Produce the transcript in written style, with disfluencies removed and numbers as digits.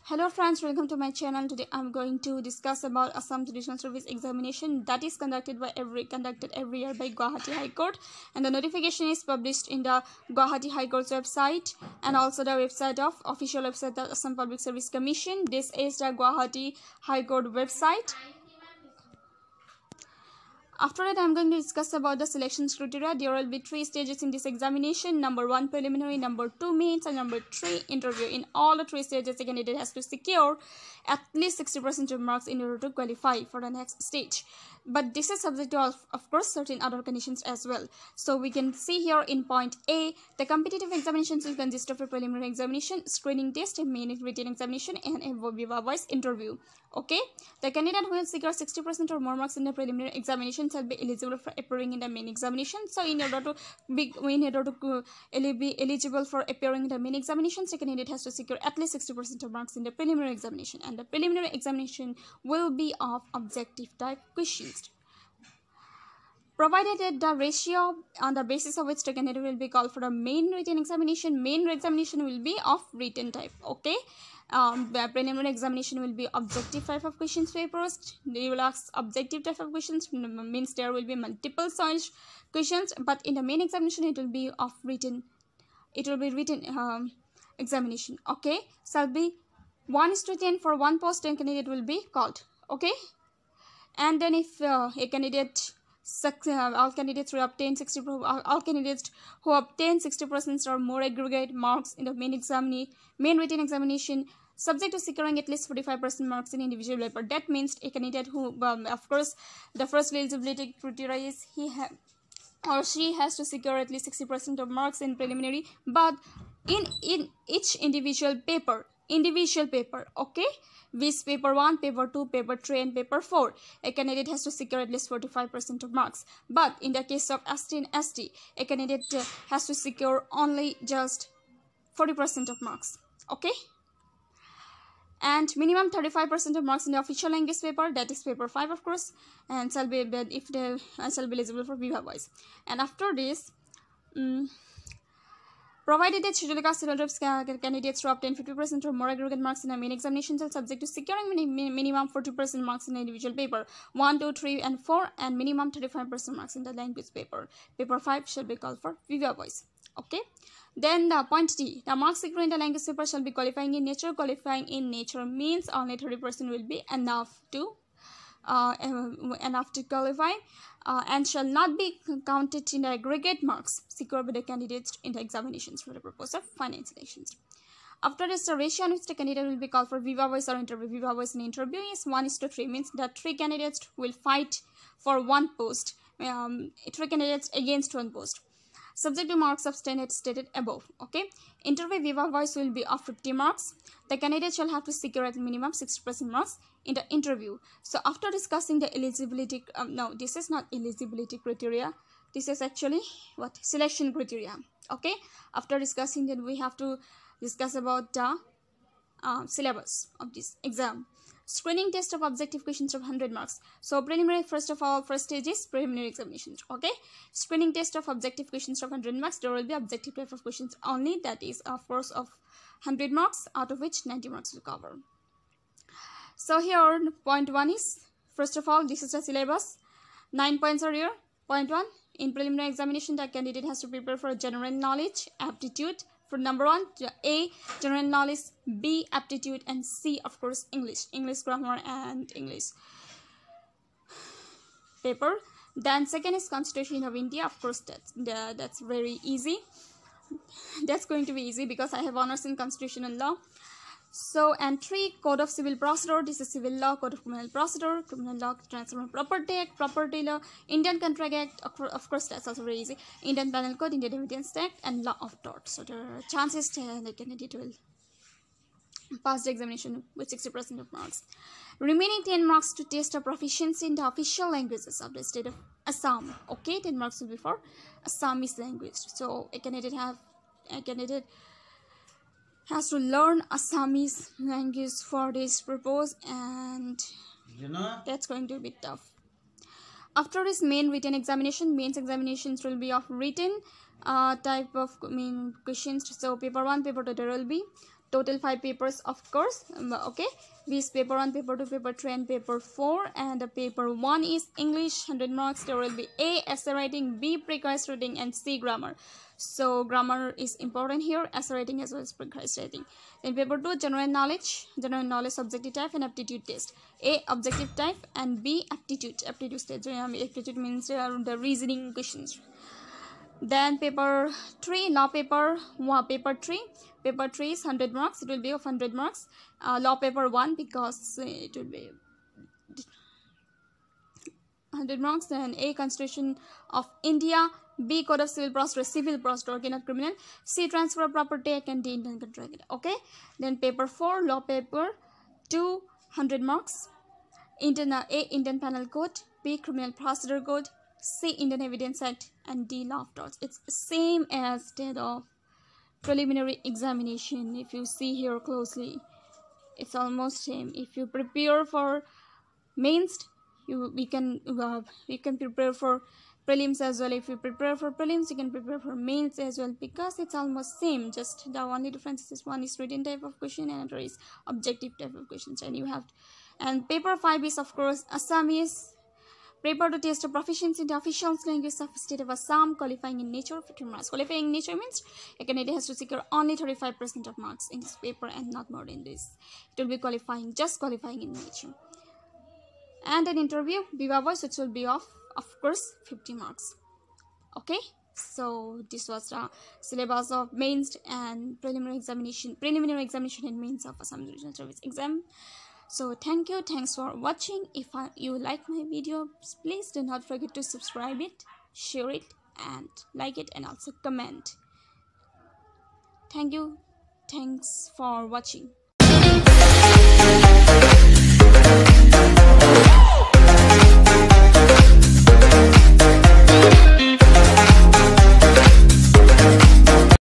Hello friends, welcome to my channel. Today I'm going to discuss about Assam Judicial Service examination that is conducted every year by Guwahati High Court, and the notification is published in the Guwahati High Court's website and also the official website of Assam Public Service Commission. This is the Guwahati High Court website. After that, I am going to discuss about the selection criteria. There will be 3 stages in this examination. Number 1 preliminary, number 2 mains, and number 3 interview. In all the 3 stages, the candidate has to secure at least 60% of marks in order to qualify for the next stage. But this is subject to, of course, certain other conditions as well. So we can see here in point A, the competitive examinations will consist of a preliminary examination, screening test, a main written examination, and a viva voce interview. Okay, the candidate who will secure 60% or more marks in the preliminary examination shall be eligible for appearing in the main examination. So in order to be eligible for appearing in the main examinations, the candidate has to secure at least 60% of marks in the preliminary examination, and the preliminary examination will be of objective type questions, provided that the ratio on the basis of which the candidate will be called for the main written examination. Main examination will be of written type. Okay, the preliminary examination will be objective type of questions papers. They will ask objective type of questions, means there will be multiple choice questions, but in the main examination it will be of written. It will be written examination. Okay, shall be 1:10 for one post, and candidate will be called. Okay, and then if a candidate all candidates who obtain 60% or more aggregate marks in the main written examination, subject to securing at least 45% marks in individual paper. That means a candidate who, of course, the first eligibility criteria is he or she has to secure at least 60% of marks in preliminary, but in each individual paper. Okay, with paper 1, paper 2, paper 3, and paper 4, a candidate has to secure at least 45% of marks. But in the case of ST and ST, a candidate has to secure only just 40% of marks. Okay, and minimum 35% of marks in the official language paper, that is paper 5, of course, and shall be eligible for viva voce. And after this, provided that scheduled caste candidates to obtain 50% or more aggregate marks in the main examination shall subject to securing minimum 40% marks in the individual paper 1, 2, 3, and 4, and minimum 35% marks in the language paper. Paper 5 shall be called for viva voce. Okay. Then the point D, the marks secured in the language paper shall be qualifying in nature. Qualifying in nature means only 30% will be enough to qualify, and shall not be counted in the aggregate marks secured by the candidates in the examinations for the purpose of final selections. After this, the ratio on which the candidate will be called for viva voce or interview. Viva voce in interview is 1:3, means that 3 candidates will fight for one post, 3 candidates against one post, subject to marks obtained stated above. Okay, interview viva voce will be of 50 marks. The candidate shall have to secure at minimum 60% marks in the interview. So after discussing the eligibility, no, this is not eligibility criteria. This is actually what? Selection criteria. Okay, after discussing that, we have to discuss about the syllabus of this exam. Screening test of objective questions of 100 marks. So preliminary, first stage is preliminary examinations. Okay, screening test of objective questions of 100 marks. There will be objective type of questions only, that is of course of 100 marks, out of which 90 marks will cover. So here point 1 is, first of all, this is the syllabus. 9 points are here. Point 1, in preliminary examination, the candidate has to prepare for general knowledge, aptitude. For number 1, A, general knowledge, B, aptitude, and C, of course, English grammar and English paper. Then second is Constitution of India. Of course, that's very easy. That's going to be easy because I have honors in constitutional law. So, and 3, Code of Civil Procedure. This is civil law, Code of Criminal Procedure, criminal law, Transfer Property Act, Property Law, Indian Contract Act. Of course, that's also very easy. Indian Penal Code, Indian Evidence Act, and Law of Tort. So the chances the candidate will pass the examination with 60% of marks. Remaining 10 marks to test of proficiency in the official languages of the state of Assam. Okay, 10 marks will be for Assamese language. So a candidate has to learn Assamese language for this purpose, and that's going to be tough. After this main written examination, mains examinations will be of written type of questions. So paper 1, paper 2, there will be Total 5 papers, of course. Okay, this paper 1, paper 2, paper 3 and paper 4. And the paper 1 is English, 100 marks. There will be A, essay writing, B, precise writing, and C, grammar. So grammar is important here, essay writing as well as precise writing. Then paper 2, general knowledge subjective type and aptitude test. A, objective type, and B, aptitude stage. Aptitude means the reasoning questions. Then paper 3, law paper 1, paper 3 is 100 marks. It will be of 100 marks. Law paper 1, because it will be 100 marks. Then A, Constitution of India, B, Code of Civil Procedure, okay, not criminal. C, Transfer of Property, and D, Indian Contract. Okay. Then paper 4, law paper 2, 100 marks. A, Indian Penal Code, B, Criminal Procedure Code, C, Indian Evidence Act, and D, Law of Torts. It's same as that of preliminary examination. If you see here closely, it's almost same. If you prepare for mains, we can prepare for prelims as well. If you prepare for prelims, you can prepare for mains as well, because it's almost same. Just the only difference is one is written type of question and another is objective type of questions. And you have, and paper 5 is of course Assamese. Paper to test a proficiency in the official language of the state of Assam, qualifying in nature, 15 marks. Qualifying in nature means a candidate has to secure only 35% of marks in this paper and not more than this. It will be just qualifying in nature. And an interview, Viva Voice, which will be of course 50 marks. Okay, so this was the syllabus of mains and preliminary examination and mains of Assam Judicial Service exam. So thanks for watching. If you like my video, please do not forget to subscribe it, share it, and like it, and also comment. Thanks for watching.